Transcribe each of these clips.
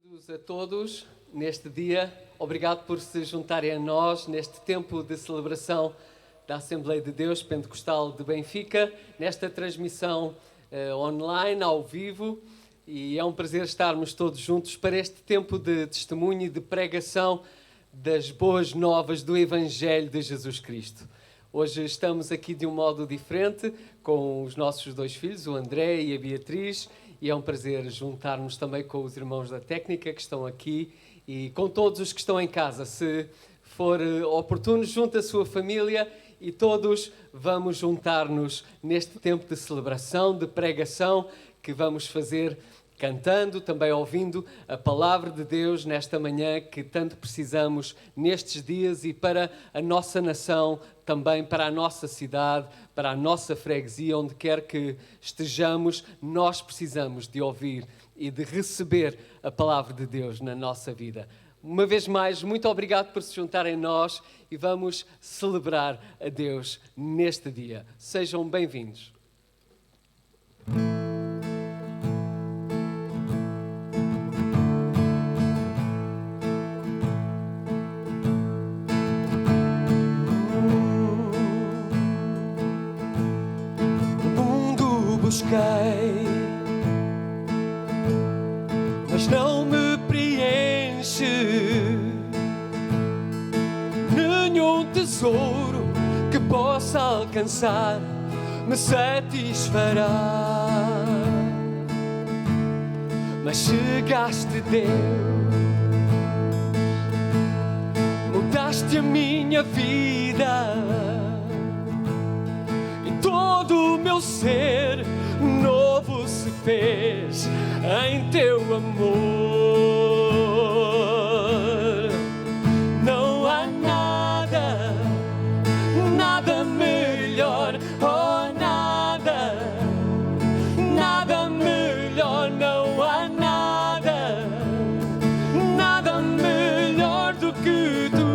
Bem-vindos a todos neste dia. Obrigado por se juntarem a nós neste tempo de celebração da Assembleia de Deus Pentecostal de Benfica, nesta transmissão online, ao vivo. E é um prazer estarmos todos juntos para este tempo de testemunho e de pregação das boas novas do Evangelho de Jesus Cristo. Hoje estamos aqui de um modo diferente, com os nossos dois filhos, o André e a Beatriz, e é um prazer juntar-nos também com os irmãos da técnica que estão aqui e com todos os que estão em casa. Se for oportuno, junte a sua família e todos vamos juntar-nos neste tempo de celebração, de pregação que vamos fazer cantando, também ouvindo a palavra de Deus nesta manhã que tanto precisamos nestes dias e para a nossa nação, também para a nossa cidade, para a nossa freguesia, onde quer que estejamos, nós precisamos de ouvir e de receber a palavra de Deus na nossa vida. Uma vez mais, muito obrigado por se juntarem a nós e vamos celebrar a Deus neste dia. Sejam bem-vindos. Busquei, mas não me preenche. Nenhum tesouro que possa alcançar me satisfará. Mas chegaste, Deus, mudaste a minha vida e todo o meu ser novo se fez em teu amor. Não há nada, nada melhor, oh nada, nada melhor. Não há nada, nada melhor do que tu.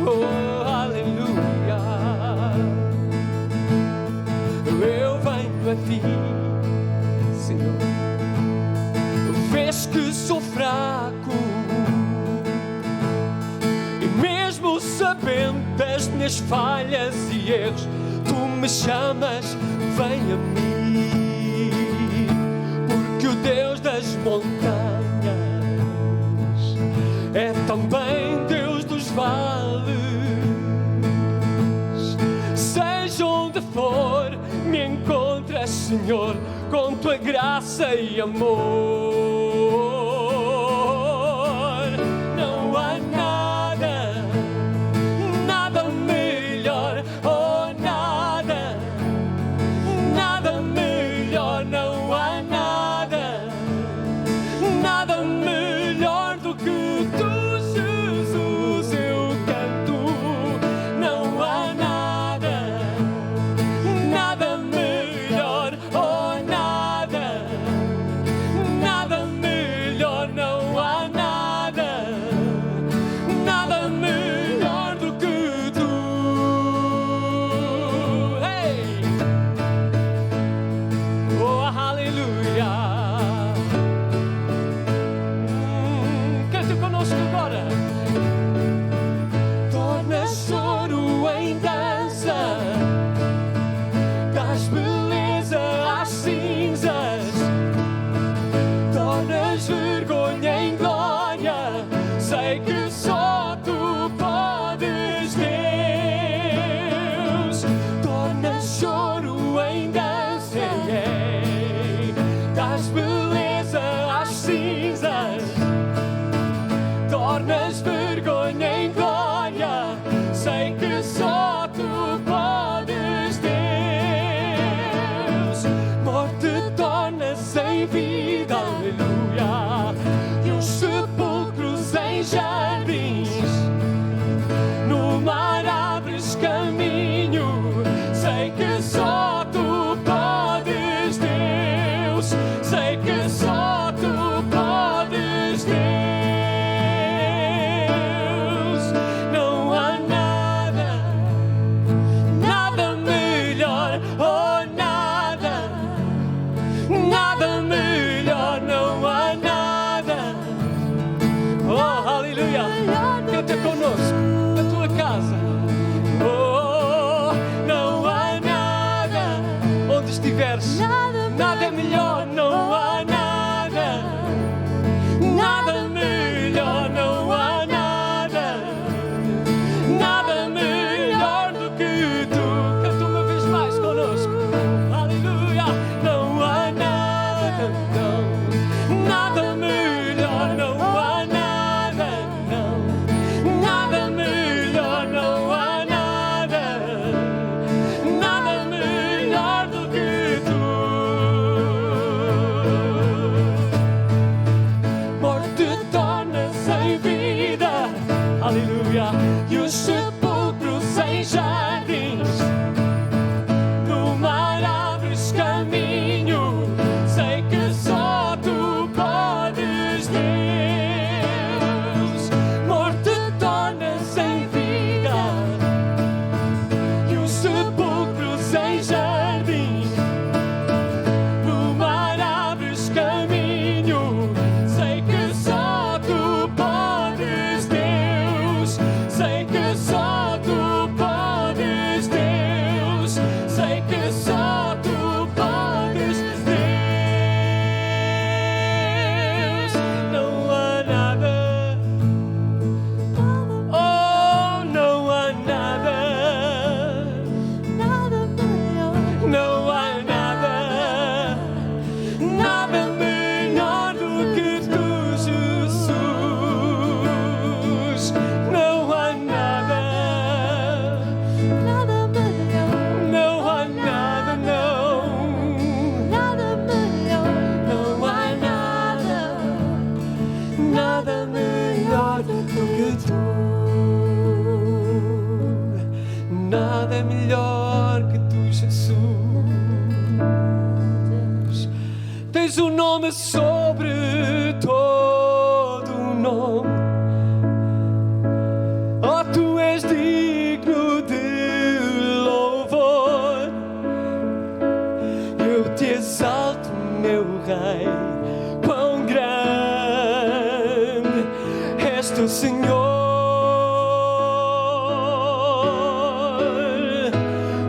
Oh, aleluia. Eu venho a ti, Senhor. Vês que sou fraco e mesmo sabendo das minhas falhas e erros, tu me chamas, vem a mim, porque o Deus das montanhas é também Deus dos vales. Seja onde for, me encontras, Senhor, com tua graça e amor. Não há nada, nada melhor, oh nada, nada melhor. Não há nada, nada melhor do que tu, Jesus. Eu canto, não há nada, nada melhor, oh nada, nada melhor. Não há nada, nada melhor do que tu. Hey! Oh, aleluia. Cante conosco agora. Torna choro em dança, das beleza às cinzas, tornas vergonha em glória. Sei que só tu podes, Deus. Tornas choro em dança, das beleza às cinzas, tornas vergonha em glória. Sei que só tu podes, Deus. Morte tornas em vida, aleluia, e os sepulcros em jardins. No mar abres caminho. Sei que só tu podes, Deus. Sei que só tu podes, Deus. Não há nada, nada melhor, oh nada, nada melhor. não há nada. Oh, aleluia. Canta conosco na tua casa. Oh, não há nada. Onde estiveres, nada é melhor. Não há nada. Nada melhor, não há nada. Nada melhor do que tu. Canta uma vez mais conosco. Aleluia. Não há nada, não. Nada melhor, não há nada, não. Nada melhor, não há nada. Nada melhor do que tu. Morte torna-se em vida. Aleluia. E os sepulcros em jardins. No mar abres caminho. Sei que só tu podes, Deus. Morte torna-se em vida. E os sepulcros em jardins. No mar abres caminho. Sei que só tu podes, Deus. Sei que só tu podes, Deus. Sei que só tu podes, Deus. Não há nada. Oh, não há nada. Não há nada. Nada melhor do que tu, Jesus. Não há nada. Não há nada, não. Não há nada. Nada melhor do que tu. Nada é melhor que tu, Jesus. Tens um nome sobre todo o nome. Oh, tu és digno de louvor. Eu te exalto, meu Rei. Quão grande és tu, Senhor.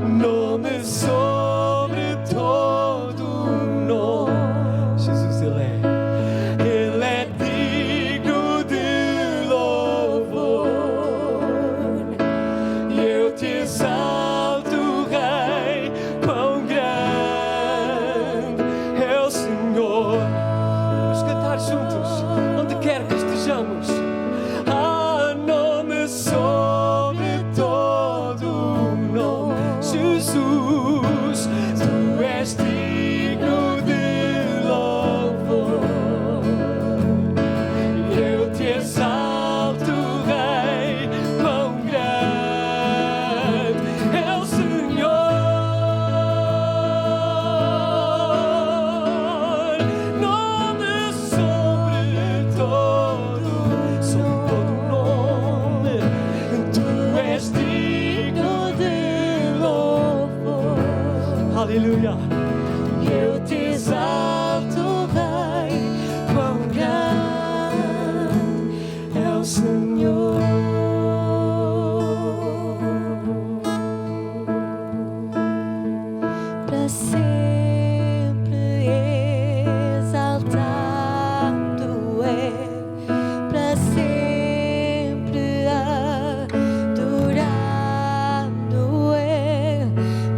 Nome sobre todo o nome. Jesus, Ele é digno de louvor. E eu te exalto, Rei. Quão grande é o Senhor. Vamos cantar juntos, onde quer que estejamos. Há nome sobre todo o nome. Jesus, tu és digno de louvor. Eu te exalto, Rei. Quão grande é o Senhor. Nome sobre todo nome. Tu és digno de louvor. Aleluia. Eu te exalto, Rei. Quão grande é o Senhor. Para sempre exaltado é, para sempre adorado é,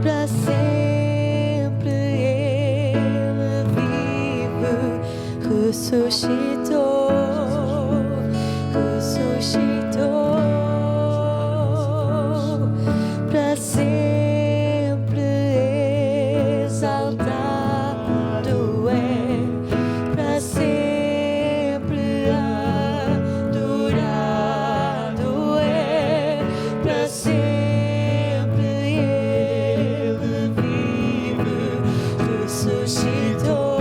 para sempre Ele vive, ressuscitou, para sempre exaltado é, para sempre adorado é, para sempre Ele vive, ressuscitou.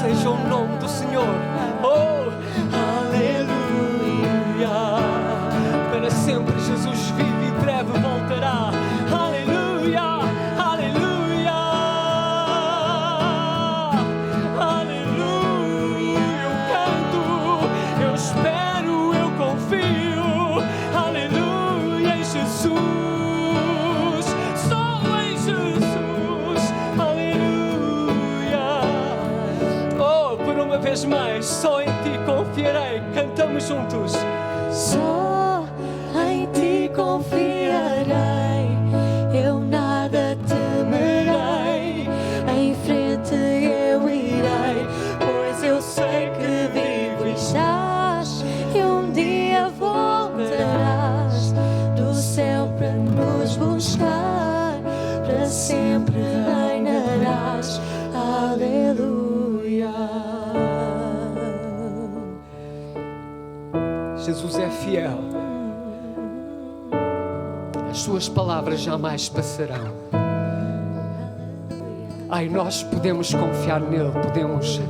seja o nome do Senhor. Oh, aleluia. Para sempre Jesus vive e breve voltará. Aleluia, aleluia, aleluia. Eu canto, eu espero, eu confio. Aleluia em Jesus, só em Jesus. Aleluia. Oh, por uma vez mais, só em Ti confiarei. Cantamos juntos. Só em Ti confiarei, eu nada temerei. Em frente eu irei, pois eu sei que vivo estás e um dia voltarás do céu para nos buscar, para sempre reinarás. Aleluia. Jesus é fiel. As suas palavras jamais passarão. Ai, nós podemos confiar nele, podemos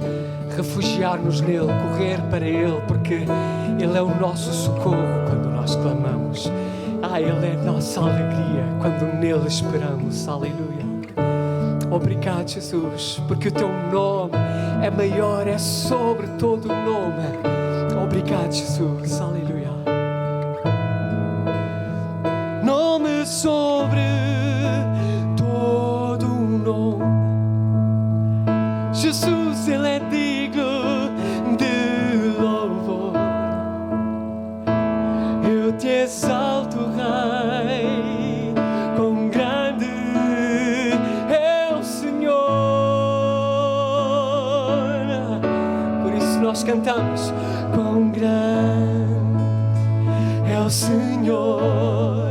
refugiar-nos nele, correr para ele, porque ele é o nosso socorro quando nós clamamos. Ai, ele é a nossa alegria quando nele esperamos. Aleluia. Obrigado, Jesus, porque o teu nome é maior, é sobre todo o nome. Obrigado, Jesus. Aleluia. Nome sobre todo o nome. Jesus, ele é digno de louvor. Eu te exalto, Rei, quão grande é o Senhor. Por isso nós cantamos: quão grande é o Senhor.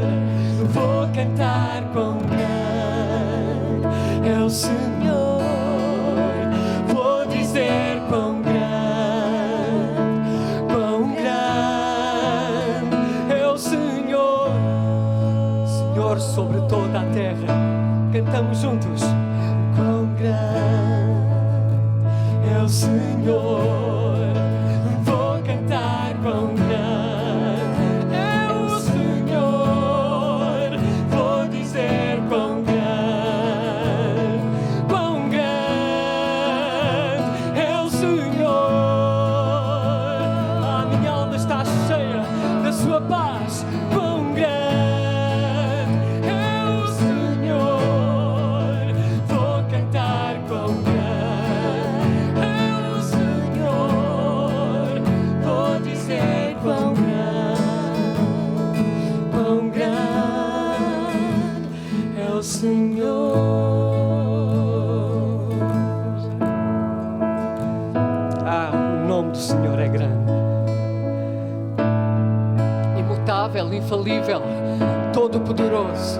Vou cantar: quão grande é o Senhor. Vou dizer: quão grande é o Senhor. Senhor sobre toda a terra. Cantamos juntos: quão grande é o Senhor. Vou cantar: quão grande é o Senhor. Vou dizer: quão grande é o Senhor. A minha alma está cheia da sua paz. Quão grande é o Senhor. Vou cantar: quão grande é o Senhor. Vou dizer: quão grande é o Senhor. Ah, o nome do Senhor é grande, imutável, infalível, todo-poderoso.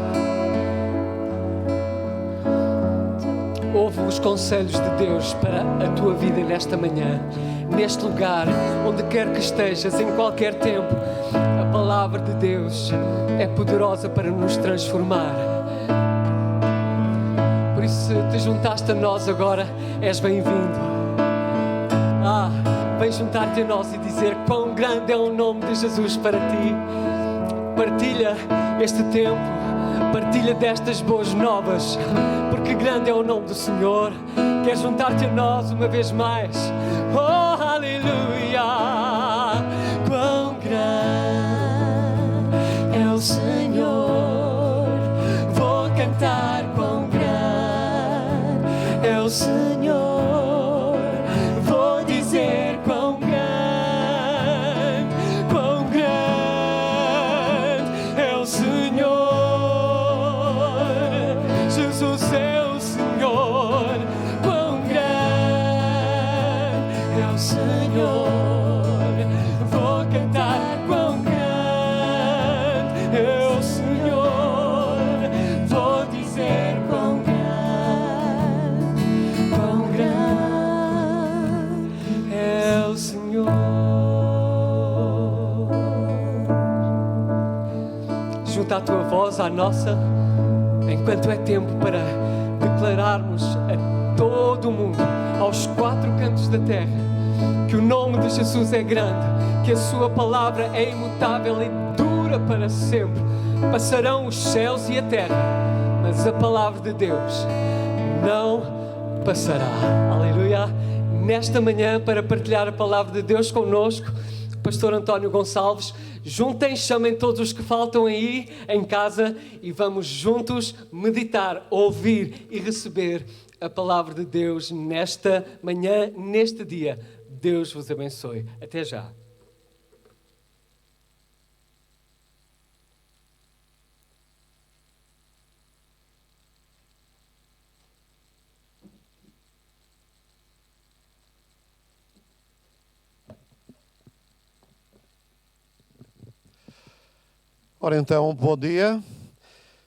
Ouve os conselhos de Deus para a tua vida nesta manhã, neste lugar, onde quer que estejas, em qualquer tempo. A palavra de Deus é poderosa para nos transformar. Por isso, se te juntaste a nós agora, és bem-vindo. Vem juntar-te a nós e dizer: quão grande é o nome de Jesus para ti. Partilha este tempo, partilha destas boas novas, porque grande é o nome do Senhor. Quer juntar-te a nós uma vez mais? Oh, aleluia! Quão grande é o Senhor. Vou cantar: quão grande é o Senhor. Vou dizer: quão grande é o Senhor. Jesus é o Senhor. Quão grande é o Senhor. Vou cantar: quão grande é o Senhor. Vou dizer: quão grande é o Senhor. Junta a tua voz à nossa, enquanto é tempo para declararmos a todo o mundo, aos quatro cantos da terra, que o nome de Jesus é grande, que a sua palavra é imutável e dura para sempre. Passarão os céus e a terra, mas a palavra de Deus não passará. Aleluia. Nesta manhã, para partilhar a palavra de Deus connosco, Pastor António Gonçalves. Juntem, chamem todos os que faltam aí em casa e vamos juntos meditar, ouvir e receber a palavra de Deus nesta manhã, neste dia. Deus vos abençoe. Até já. Ora então, bom dia.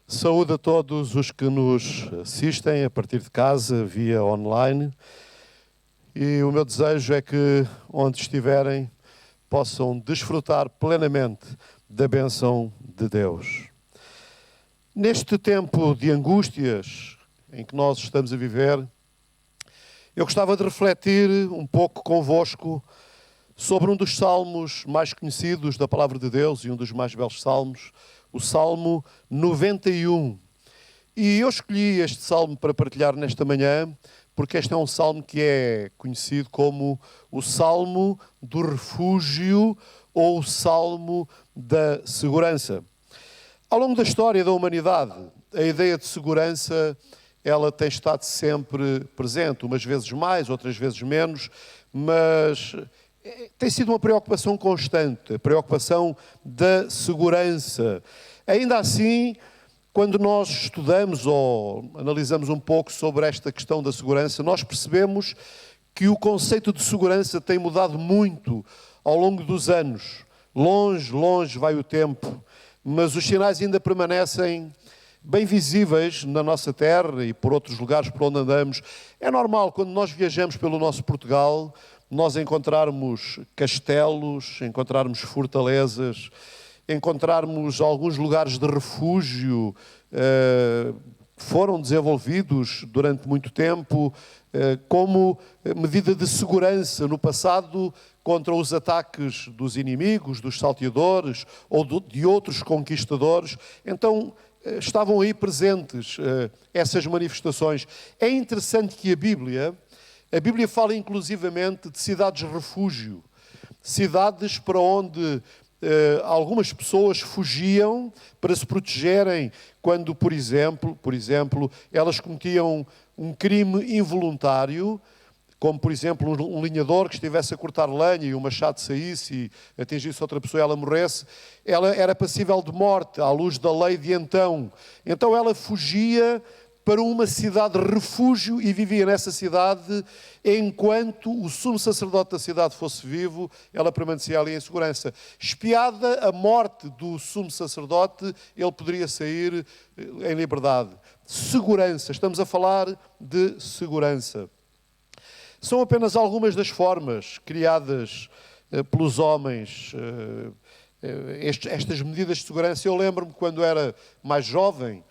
Saúde a todos os que nos assistem a partir de casa, via online. E o meu desejo é que, onde estiverem, possam desfrutar plenamente da bênção de Deus. Neste tempo de angústias em que nós estamos a viver, eu gostava de refletir um pouco convosco sobre um dos salmos mais conhecidos da palavra de Deus e um dos mais belos salmos, o Salmo 91. E eu escolhi este salmo para partilhar nesta manhã, porque este é um salmo que é conhecido como o Salmo do Refúgio ou o Salmo da Segurança. Ao longo da história da humanidade, a ideia de segurança, ela tem estado sempre presente, umas vezes mais, outras vezes menos, mas tem sido uma preocupação constante, a preocupação da segurança. Ainda assim, quando nós estudamos ou analisamos um pouco sobre esta questão da segurança, nós percebemos que o conceito de segurança tem mudado muito ao longo dos anos. Longe vai o tempo, mas os sinais ainda permanecem bem visíveis na nossa terra e por outros lugares por onde andamos. É normal, quando nós viajamos pelo nosso Portugal, nós encontrarmos castelos, encontrarmos fortalezas, encontrarmos alguns lugares de refúgio que foram desenvolvidos durante muito tempo como medida de segurança no passado contra os ataques dos inimigos, dos salteadores ou de outros conquistadores. Então, estavam aí presentes essas manifestações. É interessante que a Bíblia fala inclusivamente de cidades-refúgio, cidades para onde algumas pessoas fugiam para se protegerem quando, por exemplo, elas cometiam um crime involuntário, como, por exemplo, um linhador que estivesse a cortar lenha e o machado saísse e atingisse outra pessoa e ela morresse, ela era passível de morte à luz da lei de então. Então ela fugia para uma cidade refúgio e vivia nessa cidade enquanto o sumo sacerdote da cidade fosse vivo, ela permanecia ali em segurança. Espiada a morte do sumo sacerdote, ele poderia sair em liberdade. Segurança, estamos a falar de segurança. São apenas algumas das formas criadas pelos homens, estas medidas de segurança. Eu lembro-me quando era mais jovem,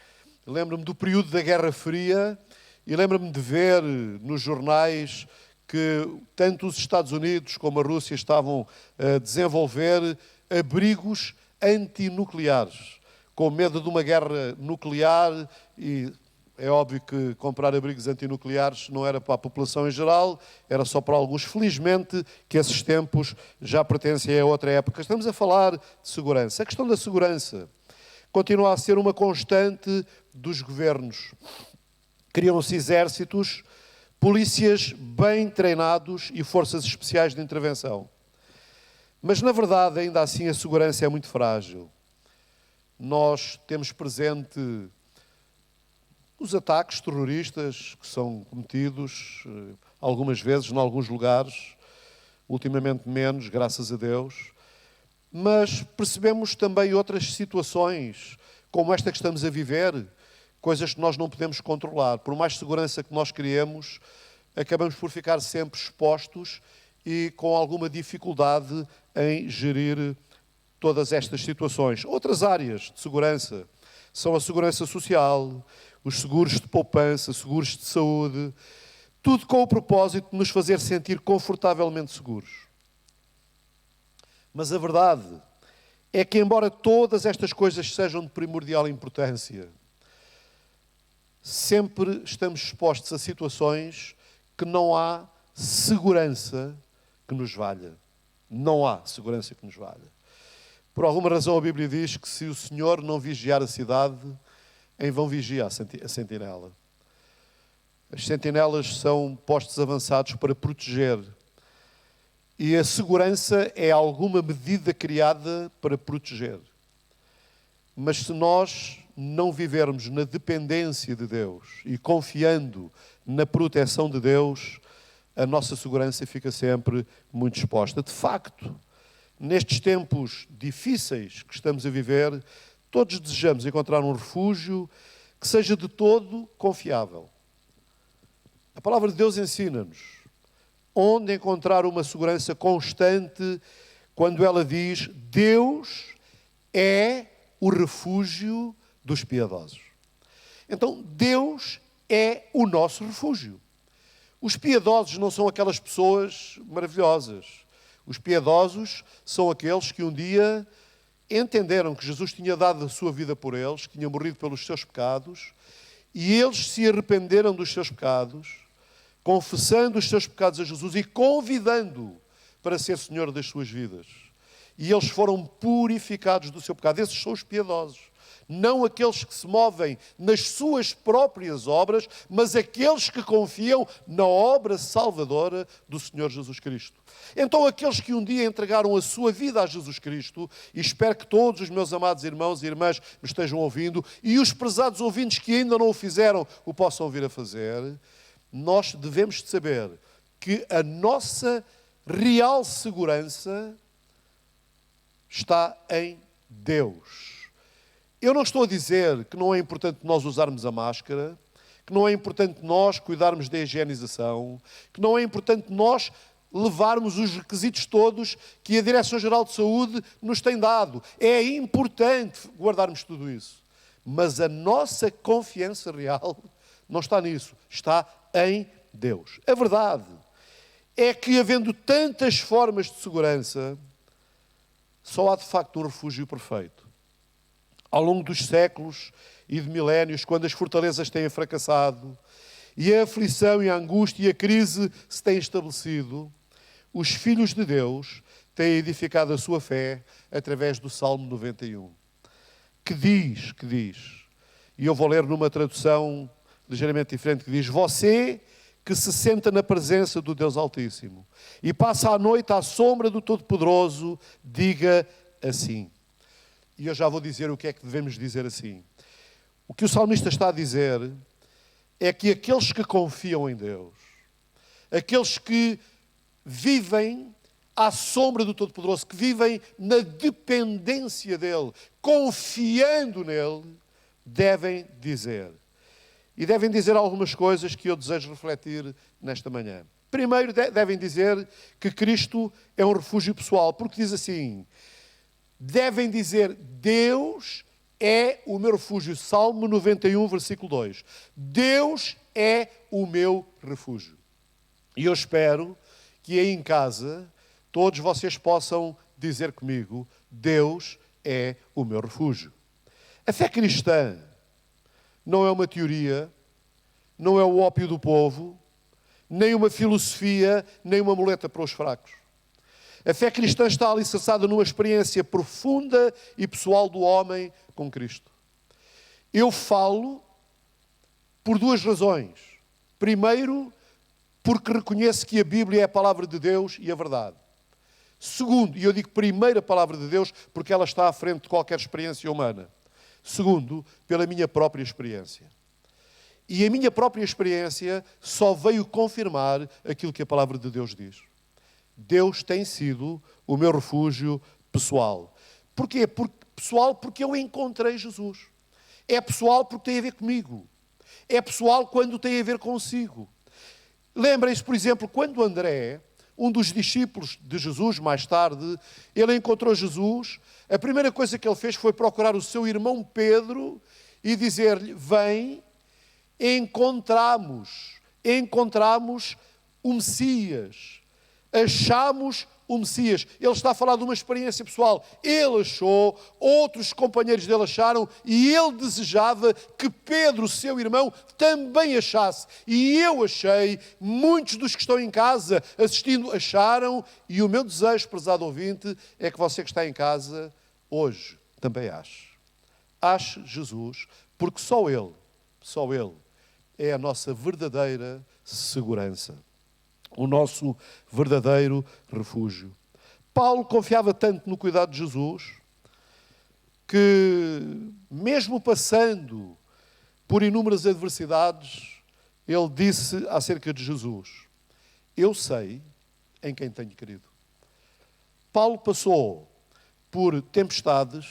lembro-me do período da Guerra Fria e lembro-me de ver nos jornais que tanto os Estados Unidos como a Rússia estavam a desenvolver abrigos antinucleares, com medo de uma guerra nuclear. E é óbvio que comprar abrigos antinucleares não era para a população em geral, era só para alguns. Felizmente que esses tempos já pertencem a outra época. Estamos a falar de segurança. A questão da segurança continua a ser uma constante dos governos. Criam-se exércitos, polícias bem treinados e forças especiais de intervenção. Mas, na verdade, ainda assim, a segurança é muito frágil. Nós temos presente os ataques terroristas que são cometidos algumas vezes, em alguns lugares, ultimamente menos, graças a Deus. Mas percebemos também outras situações, como esta que estamos a viver, coisas que nós não podemos controlar. Por mais segurança que nós criemos, acabamos por ficar sempre expostos e com alguma dificuldade em gerir todas estas situações. Outras áreas de segurança são a segurança social, os seguros de poupança, seguros de saúde. Tudo com o propósito de nos fazer sentir confortavelmente seguros. Mas a verdade é que, embora todas estas coisas sejam de primordial importância, sempre estamos expostos a situações que não há segurança que nos valha. Não há segurança que nos valha. Por alguma razão a Bíblia diz que se o Senhor não vigiar a cidade, em vão vigia a sentinela. As sentinelas são postos avançados para proteger. E a segurança é alguma medida criada para proteger. Mas se nós não vivermos na dependência de Deus e confiando na proteção de Deus, a nossa segurança fica sempre muito exposta. De facto, nestes tempos difíceis que estamos a viver, todos desejamos encontrar um refúgio que seja de todo confiável. A palavra de Deus ensina-nos onde encontrar uma segurança constante quando ela diz: Deus é o refúgio dos piedosos. Então, Deus é o nosso refúgio. Os piedosos não são aquelas pessoas maravilhosas. Os piedosos são aqueles que um dia entenderam que Jesus tinha dado a sua vida por eles, que tinha morrido pelos seus pecados, e eles se arrependeram dos seus pecados, confessando os seus pecados a Jesus e convidando-o para ser Senhor das suas vidas. E eles foram purificados do seu pecado. Esses são os piedosos. Não aqueles que se movem nas suas próprias obras, mas aqueles que confiam na obra salvadora do Senhor Jesus Cristo. Então, aqueles que um dia entregaram a sua vida a Jesus Cristo, e espero que todos os meus amados irmãos e irmãs me estejam ouvindo, e os prezados ouvintes que ainda não o fizeram, o possam vir a fazer, nós devemos de saber que a nossa real segurança está em Deus. Eu não estou a dizer que não é importante nós usarmos a máscara, que não é importante nós cuidarmos da higienização, que não é importante nós levarmos os requisitos todos que a Direção-Geral de Saúde nos tem dado. É importante guardarmos tudo isso. Mas a nossa confiança real não está nisso, está em Deus. A verdade é que, havendo tantas formas de segurança, só há de facto um refúgio perfeito. Ao longo dos séculos e de milénios, quando as fortalezas têm fracassado e a aflição e a angústia e a crise se têm estabelecido, os filhos de Deus têm edificado a sua fé através do Salmo 91. Que diz, e eu vou ler numa tradução ligeiramente diferente, que diz: você que se senta na presença do Deus Altíssimo e passa a noite à sombra do Todo-Poderoso, diga assim. E eu já vou dizer o que é que devemos dizer assim. O que o salmista está a dizer é que aqueles que confiam em Deus, aqueles que vivem à sombra do Todo-Poderoso, que vivem na dependência dEle, confiando nele, devem dizer. E devem dizer algumas coisas que eu desejo refletir nesta manhã. Primeiro, devem dizer que Cristo é um refúgio pessoal, porque diz assim: devem dizer, Deus é o meu refúgio. Salmo 91, versículo 2. Deus é o meu refúgio. E eu espero que aí em casa todos vocês possam dizer comigo: Deus é o meu refúgio. A fé cristã não é uma teoria, não é o ópio do povo, nem uma filosofia, nem uma muleta para os fracos. A fé cristã está alicerçada numa experiência profunda e pessoal do homem com Cristo. Eu falo por duas razões. Primeiro, porque reconheço que a Bíblia é a palavra de Deus e a verdade. Segundo, e eu digo primeiro a palavra de Deus porque ela está à frente de qualquer experiência humana. Segundo, pela minha própria experiência. E a minha própria experiência só veio confirmar aquilo que a palavra de Deus diz. Deus tem sido o meu refúgio pessoal. Porquê? Pessoal, porque eu encontrei Jesus. É pessoal porque tem a ver comigo. É pessoal quando tem a ver consigo. Lembrem-se, por exemplo, quando André, um dos discípulos de Jesus, mais tarde, ele encontrou Jesus, a primeira coisa que ele fez foi procurar o seu irmão Pedro e dizer-lhe: vem, encontramos encontramos o Messias. Achamos o Messias. Ele está a falar de uma experiência pessoal. Ele achou, outros companheiros dele acharam, e ele desejava que Pedro, seu irmão, também achasse. E eu achei, muitos dos que estão em casa assistindo acharam, e o meu desejo, prezado ouvinte, é que você que está em casa hoje também ache. Ache Jesus, porque só Ele é a nossa verdadeira segurança. O nosso verdadeiro refúgio. Paulo confiava tanto no cuidado de Jesus que, mesmo passando por inúmeras adversidades, ele disse acerca de Jesus: eu sei em quem tenho querido. Paulo passou por tempestades,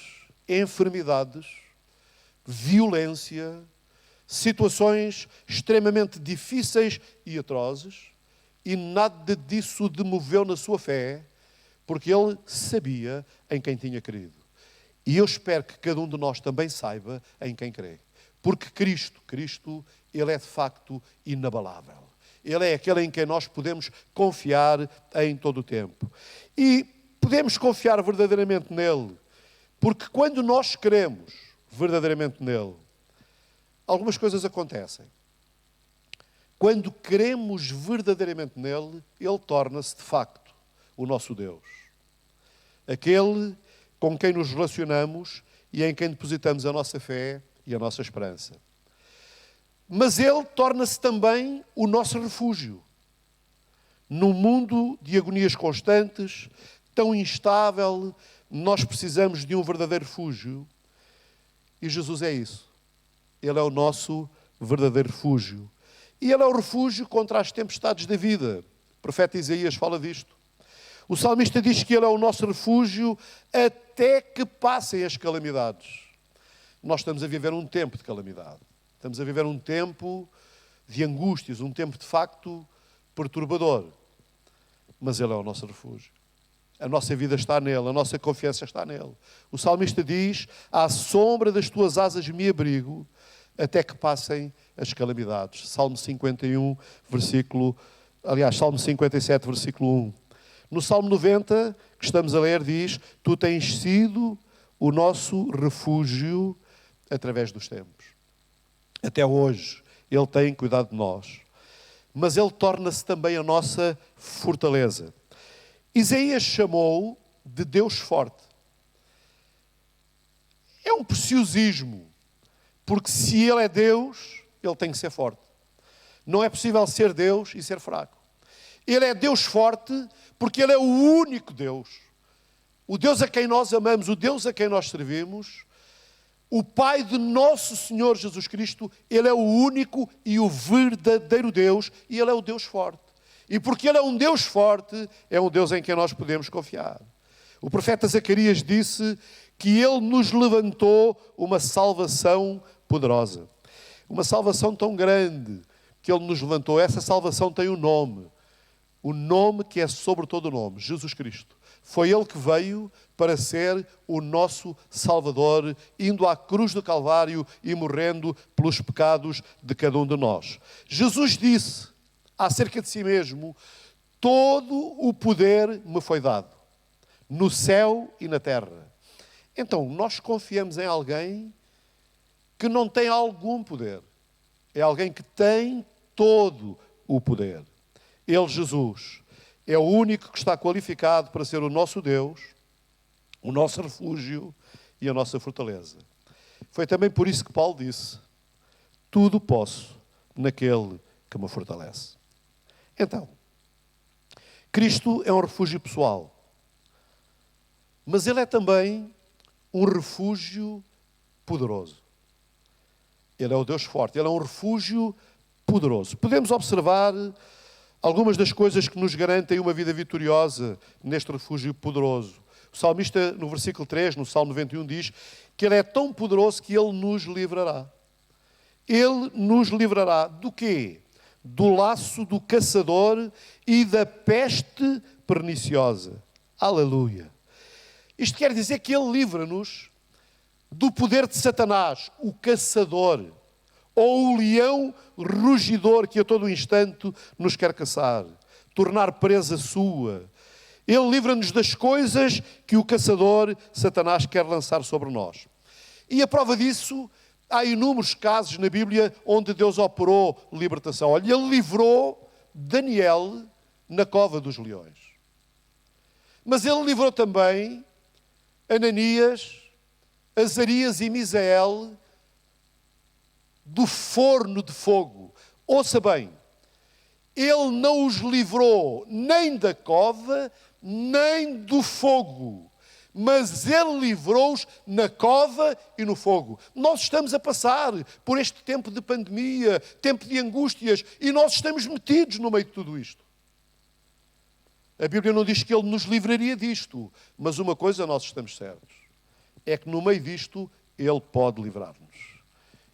enfermidades, violência, situações extremamente difíceis e atrozes, e nada disso o demoveu na sua fé, porque ele sabia em quem tinha querido. E eu espero que cada um de nós também saiba em quem crê. Porque Cristo, Ele é de facto inabalável. Ele é aquele em quem nós podemos confiar em todo o tempo. E podemos confiar verdadeiramente nele, porque quando nós cremos verdadeiramente nele, algumas coisas acontecem. Quando cremos verdadeiramente nele, ele torna-se de facto o nosso Deus. Aquele com quem nos relacionamos e em quem depositamos a nossa fé e a nossa esperança. Mas ele torna-se também o nosso refúgio. Num mundo de agonias constantes, tão instável, nós precisamos de um verdadeiro refúgio. E Jesus é isso. Ele é o nosso verdadeiro refúgio. E ele é o refúgio contra as tempestades da vida. O profeta Isaías fala disto. O salmista diz que ele é o nosso refúgio até que passem as calamidades. Nós estamos a viver um tempo de calamidade. Estamos a viver um tempo de angústias, um tempo de facto perturbador. Mas ele é o nosso refúgio. A nossa vida está nele, a nossa confiança está nele. O salmista diz: à sombra das tuas asas me abrigo, até que passem as calamidades. Salmo 51, Salmo 57, versículo 1. No Salmo 90, que estamos a ler, diz: tu tens sido o nosso refúgio através dos tempos. Até hoje, ele tem cuidado de nós. Mas ele torna-se também a nossa fortaleza. Isaías chamou de Deus forte. É um preciosismo, porque se ele é Deus, ele tem que ser forte. Não é possível ser Deus e ser fraco. Ele é Deus forte porque ele é o único Deus. O Deus a quem nós amamos, o Deus a quem nós servimos, o Pai de nosso Senhor Jesus Cristo, ele é o único e o verdadeiro Deus, e ele é o Deus forte. E porque ele é um Deus forte, é um Deus em quem nós podemos confiar. O profeta Zacarias disse que ele nos levantou uma salvação poderosa. Uma salvação tão grande que ele nos levantou. Essa salvação tem um nome. O nome que é sobre todo o nome, Jesus Cristo. Foi ele que veio para ser o nosso Salvador, indo à cruz do Calvário e morrendo pelos pecados de cada um de nós. Jesus disse acerca de si mesmo: todo o poder me foi dado, no céu e na terra. Então, nós confiamos em alguém que não tem algum poder. É alguém que tem todo o poder. Ele, Jesus, é o único que está qualificado para ser o nosso Deus, o nosso refúgio e a nossa fortaleza. Foi também por isso que Paulo disse: tudo posso naquele que me fortalece. Então, Cristo é um refúgio pessoal, mas ele é também um refúgio poderoso. Ele é o Deus forte, ele é um refúgio poderoso. Podemos observar algumas das coisas que nos garantem uma vida vitoriosa neste refúgio poderoso. O salmista, no versículo 3, no Salmo 91, diz que ele é tão poderoso que ele nos livrará. Ele nos livrará do quê? Do laço do caçador e da peste perniciosa. Aleluia! Isto quer dizer que ele livra-nos do poder de Satanás, o caçador, ou o leão rugidor que a todo instante nos quer caçar, tornar presa sua. Ele livra-nos das coisas que o caçador, Satanás, quer lançar sobre nós. E a prova disso, há inúmeros casos na Bíblia onde Deus operou libertação. Olha, Ele livrou Daniel na cova dos leões. Mas Ele livrou também Ananias, Azarias e Misael do forno de fogo. Ouça bem, Ele não os livrou nem da cova, nem do fogo, mas Ele livrou-os na cova e no fogo. Nós estamos a passar por este tempo de pandemia, tempo de angústias, e nós estamos metidos no meio de tudo isto. A Bíblia não diz que Ele nos livraria disto, mas uma coisa nós estamos certos, é que no meio disto Ele pode livrar-nos.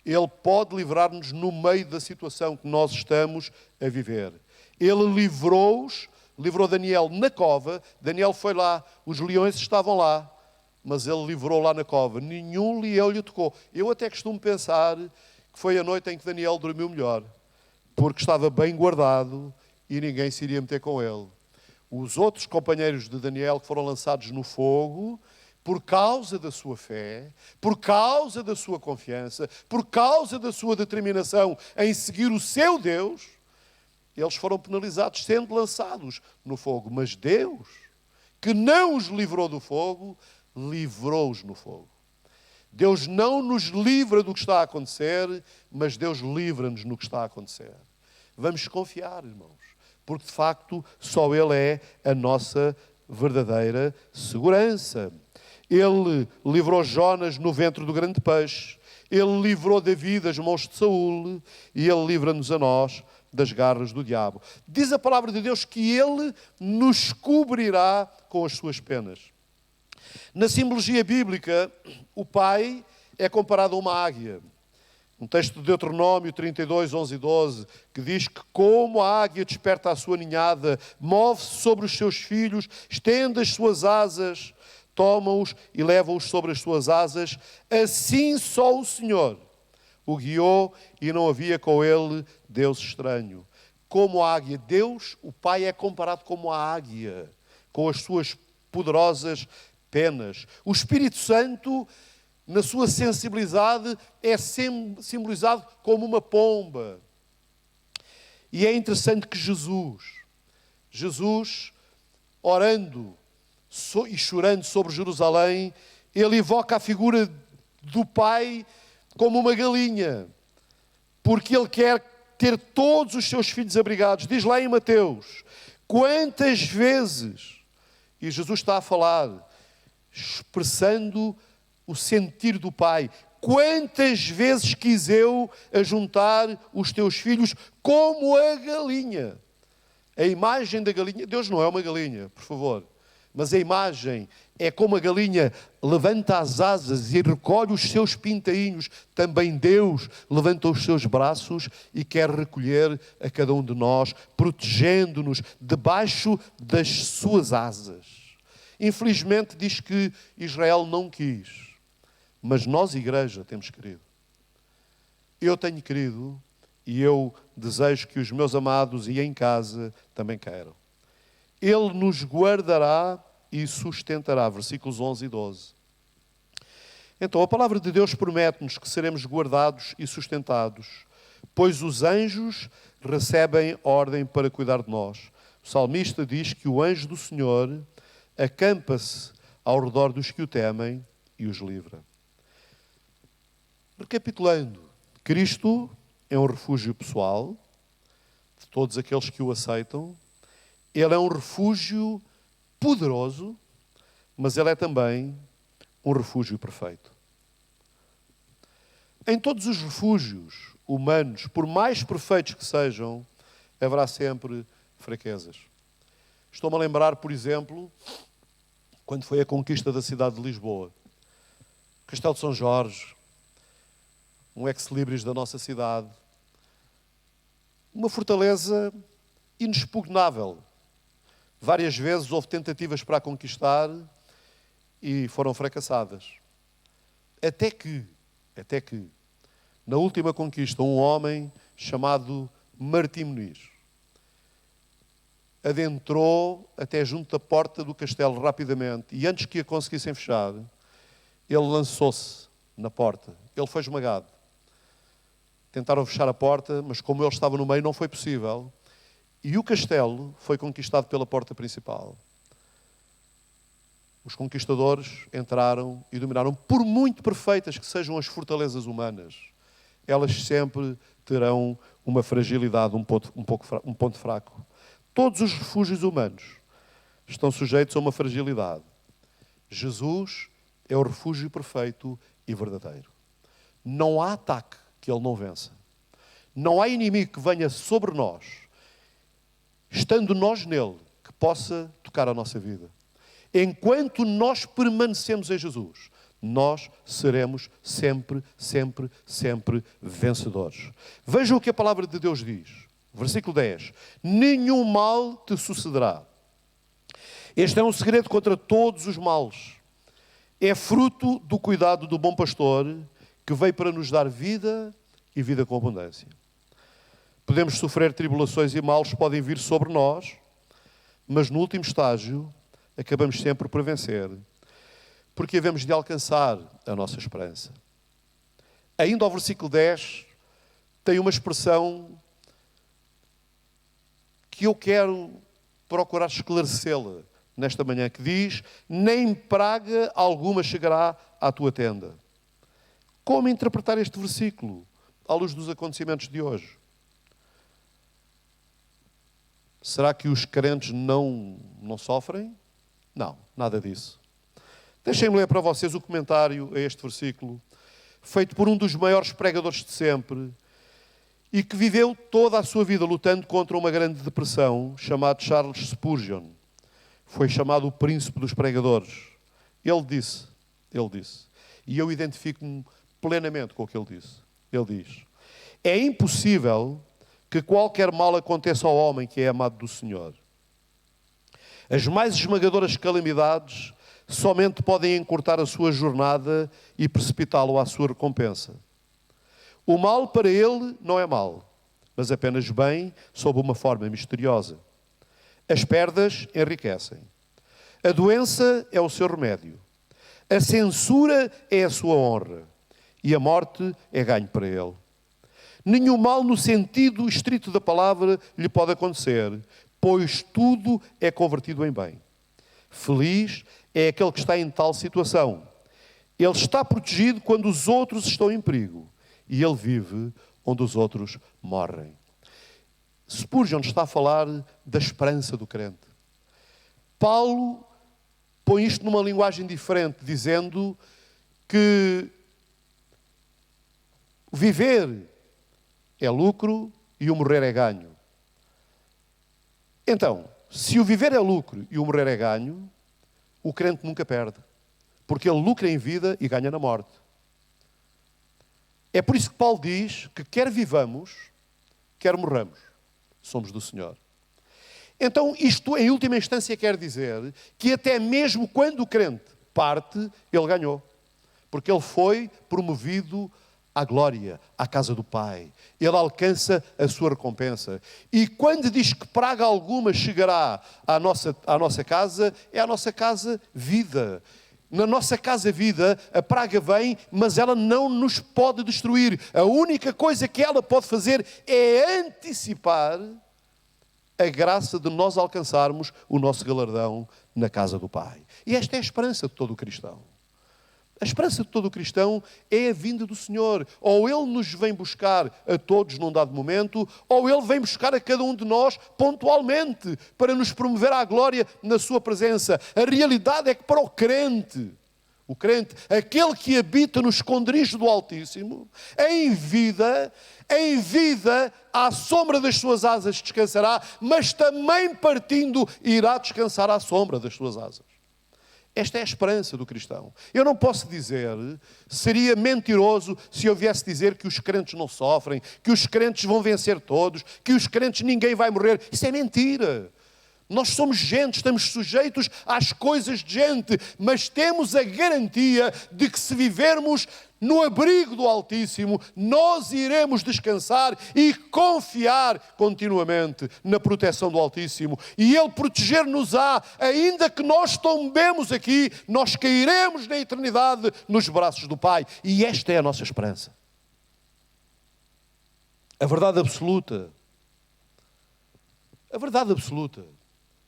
Ele pode livrar-nos no meio da situação que nós estamos a viver. Ele livrou Daniel na cova. Daniel foi lá, os leões estavam lá, mas ele livrou lá na cova. Nenhum leão lhe tocou. Eu até costumo pensar que foi a noite em que Daniel dormiu melhor, porque estava bem guardado e ninguém se iria meter com ele. Os outros companheiros de Daniel que foram lançados no fogo, por causa da sua fé, por causa da sua confiança, por causa da sua determinação em seguir o seu Deus, eles foram penalizados sendo lançados no fogo. Mas Deus, que não os livrou do fogo, livrou-os no fogo. Deus não nos livra do que está a acontecer, mas Deus livra-nos no que está a acontecer. Vamos confiar, irmãos, porque de facto só Ele é a nossa verdadeira segurança. Ele livrou Jonas no ventre do grande peixe. Ele livrou Davi das mãos de Saul. E Ele livra-nos a nós das garras do diabo. Diz a palavra de Deus que Ele nos cobrirá com as suas penas. Na simbologia bíblica, o Pai é comparado a uma águia. Um texto de Deuteronômio 32, 11 e 12, que diz que como a águia desperta a sua ninhada, move-se sobre os seus filhos, estende as suas asas, toma-os e leva-os sobre as suas asas, assim só o Senhor o guiou e não havia com ele Deus estranho. Como a águia, Deus, o Pai, é comparado como a águia, com as suas poderosas penas. O Espírito Santo, na sua sensibilidade, é simbolizado como uma pomba. E é interessante que Jesus, orando e chorando sobre Jerusalém, ele evoca a figura do Pai como uma galinha, porque ele quer ter todos os seus filhos abrigados. Diz lá em Mateus, quantas vezes, e Jesus está a falar, expressando o sentir do Pai, quantas vezes quis eu ajuntar os teus filhos como a galinha. A imagem da galinha, Deus não é uma galinha, por favor, mas a imagem é como a galinha levanta as asas e recolhe os seus pintainhos. Também Deus levanta os seus braços e quer recolher a cada um de nós, protegendo-nos debaixo das suas asas. Infelizmente diz que Israel não quis, mas nós, igreja, temos querido. Eu tenho querido e eu desejo que os meus amados e em casa também queiram. Ele nos guardará e sustentará. Versículos 11 e 12. Então, a palavra de Deus promete-nos que seremos guardados e sustentados, pois os anjos recebem ordem para cuidar de nós. O salmista diz que o anjo do Senhor acampa-se ao redor dos que o temem e os livra. Recapitulando, Cristo é um refúgio pessoal de todos aqueles que o aceitam. Ele é um refúgio poderoso, mas ele é também um refúgio perfeito. Em todos os refúgios humanos, por mais perfeitos que sejam, haverá sempre fraquezas. Estou-me a lembrar, por exemplo, quando foi a conquista da cidade de Lisboa. Castelo de São Jorge, um ex-libris da nossa cidade. Uma fortaleza inexpugnável. Várias vezes houve tentativas para a conquistar e foram fracassadas. Até que, na última conquista, um homem chamado Martim Muniz adentrou até junto da porta do castelo rapidamente e antes que a conseguissem fechar, ele lançou-se na porta. Ele foi esmagado. Tentaram fechar a porta, mas como ele estava no meio não foi possível. E o castelo foi conquistado pela porta principal. Os conquistadores entraram e dominaram. Por muito perfeitas que sejam as fortalezas humanas, elas sempre terão uma fragilidade, um ponto fraco. Todos os refúgios humanos estão sujeitos a uma fragilidade. Jesus é o refúgio perfeito e verdadeiro. Não há ataque que ele não vença. Não há inimigo que venha sobre nós, estando nós nele, que possa tocar a nossa vida. Enquanto nós permanecemos em Jesus, nós seremos sempre, sempre, sempre vencedores. Veja o que a palavra de Deus diz. Versículo 10. Nenhum mal te sucederá. Este é um segredo contra todos os males. É fruto do cuidado do bom pastor que veio para nos dar vida e vida com abundância. Podemos sofrer tribulações e males podem vir sobre nós, mas no último estágio acabamos sempre por vencer, porque havemos de alcançar a nossa esperança. Ainda ao versículo 10 tem uma expressão que eu quero procurar esclarecê-la nesta manhã, que diz: nem praga alguma chegará à tua tenda. Como interpretar este versículo à luz dos acontecimentos de hoje? Será que os crentes não sofrem? Não, nada disso. Deixem-me ler para vocês o comentário a este versículo, feito por um dos maiores pregadores de sempre, e que viveu toda a sua vida lutando contra uma grande depressão, chamado Charles Spurgeon. Foi chamado o príncipe dos pregadores. Ele disse, e eu identifico-me plenamente com o que ele disse. Ele diz: é impossível que qualquer mal aconteça ao homem que é amado do Senhor. As mais esmagadoras calamidades somente podem encurtar a sua jornada e precipitá-lo à sua recompensa. O mal para ele não é mal, mas apenas bem sob uma forma misteriosa. As perdas enriquecem. A doença é o seu remédio. A censura é a sua honra. E a morte é ganho para ele. Nenhum mal no sentido estrito da palavra lhe pode acontecer, pois tudo é convertido em bem. Feliz é aquele que está em tal situação. Ele está protegido quando os outros estão em perigo. E ele vive onde os outros morrem. Spurgeon está a falar da esperança do crente. Paulo põe isto numa linguagem diferente, dizendo que viver é lucro e o morrer é ganho. Então, se o viver é lucro e o morrer é ganho, o crente nunca perde. Porque ele lucra em vida e ganha na morte. É por isso que Paulo diz que quer vivamos, quer morramos, somos do Senhor. Então, isto em última instância quer dizer que até mesmo quando o crente parte, ele ganhou. Porque ele foi promovido à glória, à casa do Pai. Ele alcança a sua recompensa. E quando diz que praga alguma chegará à nossa casa, é a nossa casa vida. Na nossa casa vida, a praga vem, mas ela não nos pode destruir. A única coisa que ela pode fazer é antecipar a graça de nós alcançarmos o nosso galardão na casa do Pai. E esta é a esperança de todo o cristão. A esperança de todo o cristão é a vinda do Senhor. Ou Ele nos vem buscar a todos num dado momento, ou Ele vem buscar a cada um de nós pontualmente para nos promover à glória na Sua presença. A realidade é que para o crente, aquele que habita no esconderijo do Altíssimo, em vida, à sombra das suas asas descansará, mas também partindo irá descansar à sombra das suas asas. Esta é a esperança do cristão. Eu não posso dizer, seria mentiroso se eu viesse dizer que os crentes não sofrem, que os crentes vão vencer todos, que os crentes ninguém vai morrer. Isso é mentira. Nós somos gente, estamos sujeitos às coisas de gente, mas temos a garantia de que se vivermos no abrigo do Altíssimo, nós iremos descansar e confiar continuamente na proteção do Altíssimo. E Ele proteger-nos-á, ainda que nós tombemos aqui, nós cairemos na eternidade nos braços do Pai. E esta é a nossa esperança. A verdade absoluta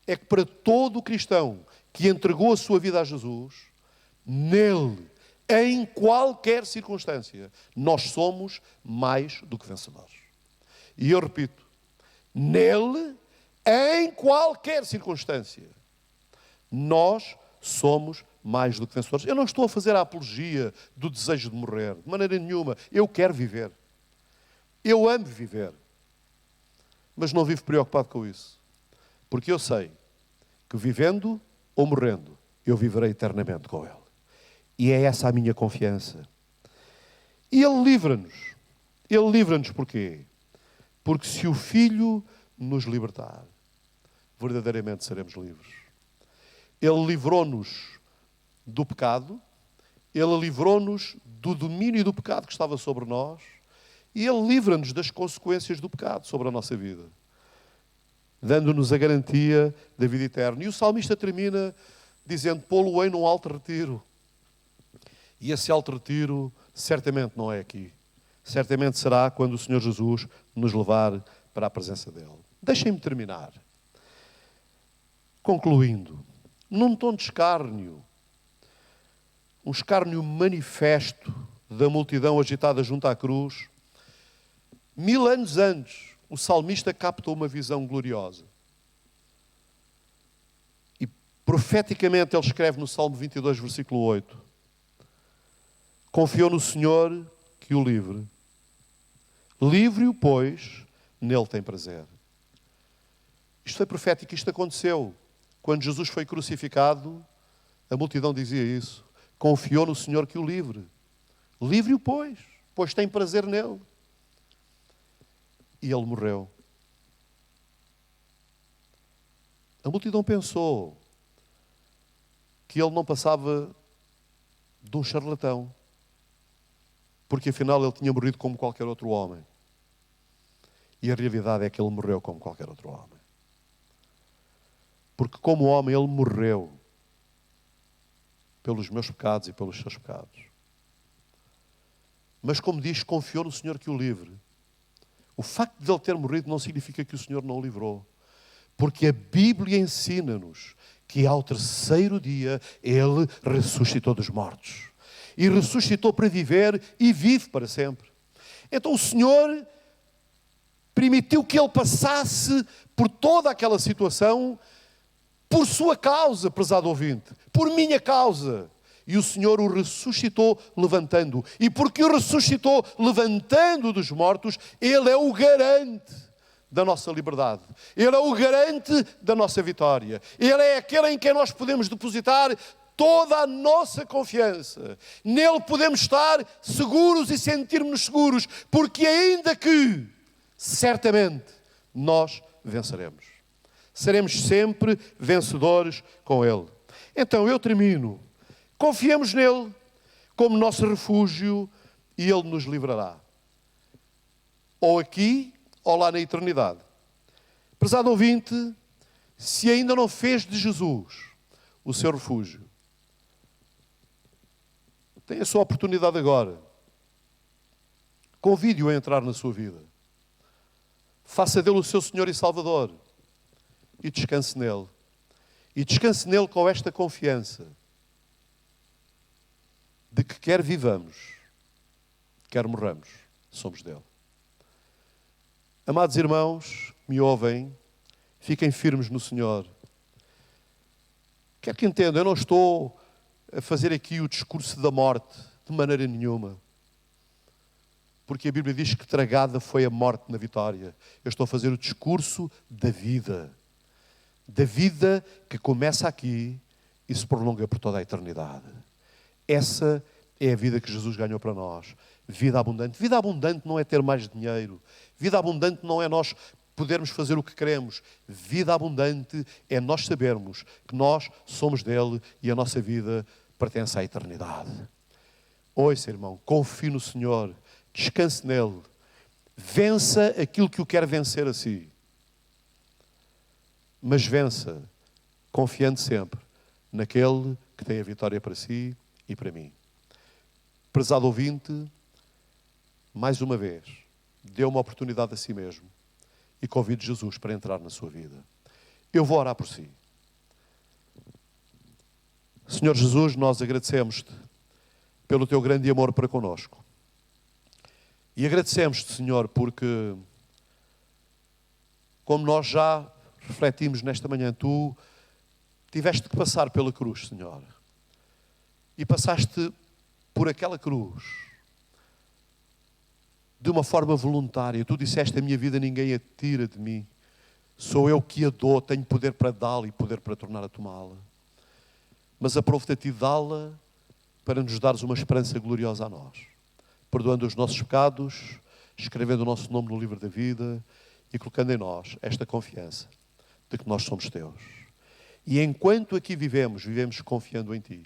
é que para todo o cristão que entregou a sua vida a Jesus, nele, em qualquer circunstância, nós somos mais do que vencedores. E eu repito, nele, em qualquer circunstância, nós somos mais do que vencedores. Eu não estou a fazer a apologia do desejo de morrer, de maneira nenhuma. Eu quero viver. Eu amo viver. Mas não vivo preocupado com isso. Porque eu sei que vivendo ou morrendo, eu viverei eternamente com Ele. E é essa a minha confiança. E Ele livra-nos. Ele livra-nos porquê? Porque se o Filho nos libertar, verdadeiramente seremos livres. Ele livrou-nos do pecado, Ele livrou-nos do domínio do pecado que estava sobre nós, e Ele livra-nos das consequências do pecado sobre a nossa vida, dando-nos a garantia da vida eterna. E o salmista termina dizendo: pô-lo-ei num alto retiro. E esse alto retiro certamente não é aqui. Certamente será quando o Senhor Jesus nos levar para a presença dEle. Deixem-me terminar. Concluindo, num tom de escárnio, um escárnio manifesto da multidão agitada junto à cruz, 1000 anos antes, o salmista captou uma visão gloriosa. E profeticamente ele escreve no Salmo 22, versículo 8: confiou no Senhor que o livre. Livre-o, pois, nele tem prazer. Isto foi profético, isto aconteceu. Quando Jesus foi crucificado, a multidão dizia isso. Confiou no Senhor que o livre. Livre-o, pois tem prazer nele. E ele morreu. A multidão pensou que ele não passava de um charlatão, porque afinal ele tinha morrido como qualquer outro homem. E a realidade é que ele morreu como qualquer outro homem. Porque como homem ele morreu pelos meus pecados e pelos seus pecados. Mas como diz, confiou no Senhor que o livre. O facto de ele ter morrido não significa que o Senhor não o livrou. Porque a Bíblia ensina-nos que ao terceiro dia ele ressuscitou dos mortos. E ressuscitou para viver e vive para sempre. Então o Senhor permitiu que ele passasse por toda aquela situação por sua causa, prezado ouvinte, por minha causa. E o Senhor o ressuscitou levantando-o. E porque o ressuscitou levantando dos mortos, Ele é o garante da nossa liberdade. Ele é o garante da nossa vitória. Ele é aquele em quem nós podemos depositar toda a nossa confiança. Nele podemos estar seguros e sentirmos-nos seguros, porque ainda que, certamente, nós venceremos. Seremos sempre vencedores com Ele. Então, eu termino. Confiemos nele como nosso refúgio e Ele nos livrará. Ou aqui, ou lá na eternidade. Prezado ouvinte, se ainda não fez de Jesus o seu refúgio, tem a sua oportunidade agora. Convide-o a entrar na sua vida. Faça dele o seu Senhor e Salvador. E descanse nele. E descanse nele com esta confiança de que quer vivamos, quer morramos, somos dele. Amados irmãos, me ouvem, fiquem firmes no Senhor. Quer que entendam, eu não estou a fazer aqui o discurso da morte, de maneira nenhuma. Porque a Bíblia diz que tragada foi a morte na vitória. Eu estou a fazer o discurso da vida. Da vida que começa aqui e se prolonga por toda a eternidade. Essa é a vida que Jesus ganhou para nós. Vida abundante. Vida abundante não é ter mais dinheiro. Vida abundante não é nós podermos fazer o que queremos. Vida abundante é nós sabermos que nós somos dele e a nossa vida pertence à eternidade. Ouça, irmão, confie no Senhor, descanse nele, vença aquilo que o quer vencer a si. Mas vença, confiando sempre naquele que tem a vitória para si e para mim. Prezado ouvinte, mais uma vez, dê uma oportunidade a si mesmo e convide Jesus para entrar na sua vida. Eu vou orar por si. Senhor Jesus, nós agradecemos-te pelo teu grande amor para conosco. E agradecemos-te, Senhor, porque, como nós já refletimos nesta manhã, tu tiveste que passar pela cruz, Senhor. E passaste por aquela cruz de uma forma voluntária. Tu disseste: a minha vida ninguém a tira de mim. Sou eu que a dou, tenho poder para dá-la e poder para tornar a tomá-la. Mas aprovo-te a ti dá-la para nos dares uma esperança gloriosa a nós, perdoando os nossos pecados, escrevendo o nosso nome no livro da vida e colocando em nós esta confiança de que nós somos teus. E enquanto aqui vivemos, vivemos confiando em ti.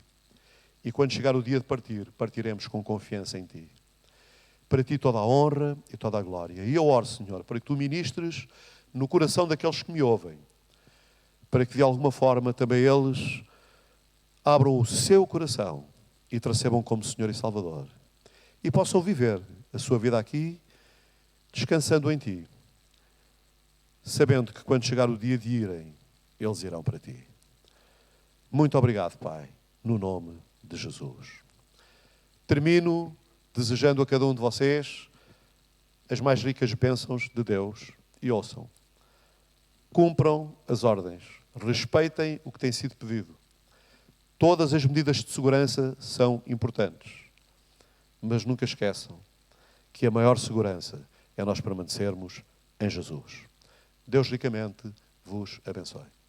E quando chegar o dia de partir, partiremos com confiança em ti. Para ti toda a honra e toda a glória. E eu oro, Senhor, para que tu ministres no coração daqueles que me ouvem, para que de alguma forma também eles abram o seu coração e te recebam como Senhor e Salvador. E possam viver a sua vida aqui, descansando em ti, sabendo que quando chegar o dia de irem, eles irão para ti. Muito obrigado, Pai, no nome de Jesus. Termino desejando a cada um de vocês as mais ricas bênçãos de Deus e ouçam. Cumpram as ordens, respeitem o que tem sido pedido. Todas as medidas de segurança são importantes, mas nunca esqueçam que a maior segurança é nós permanecermos em Jesus. Deus ricamente vos abençoe.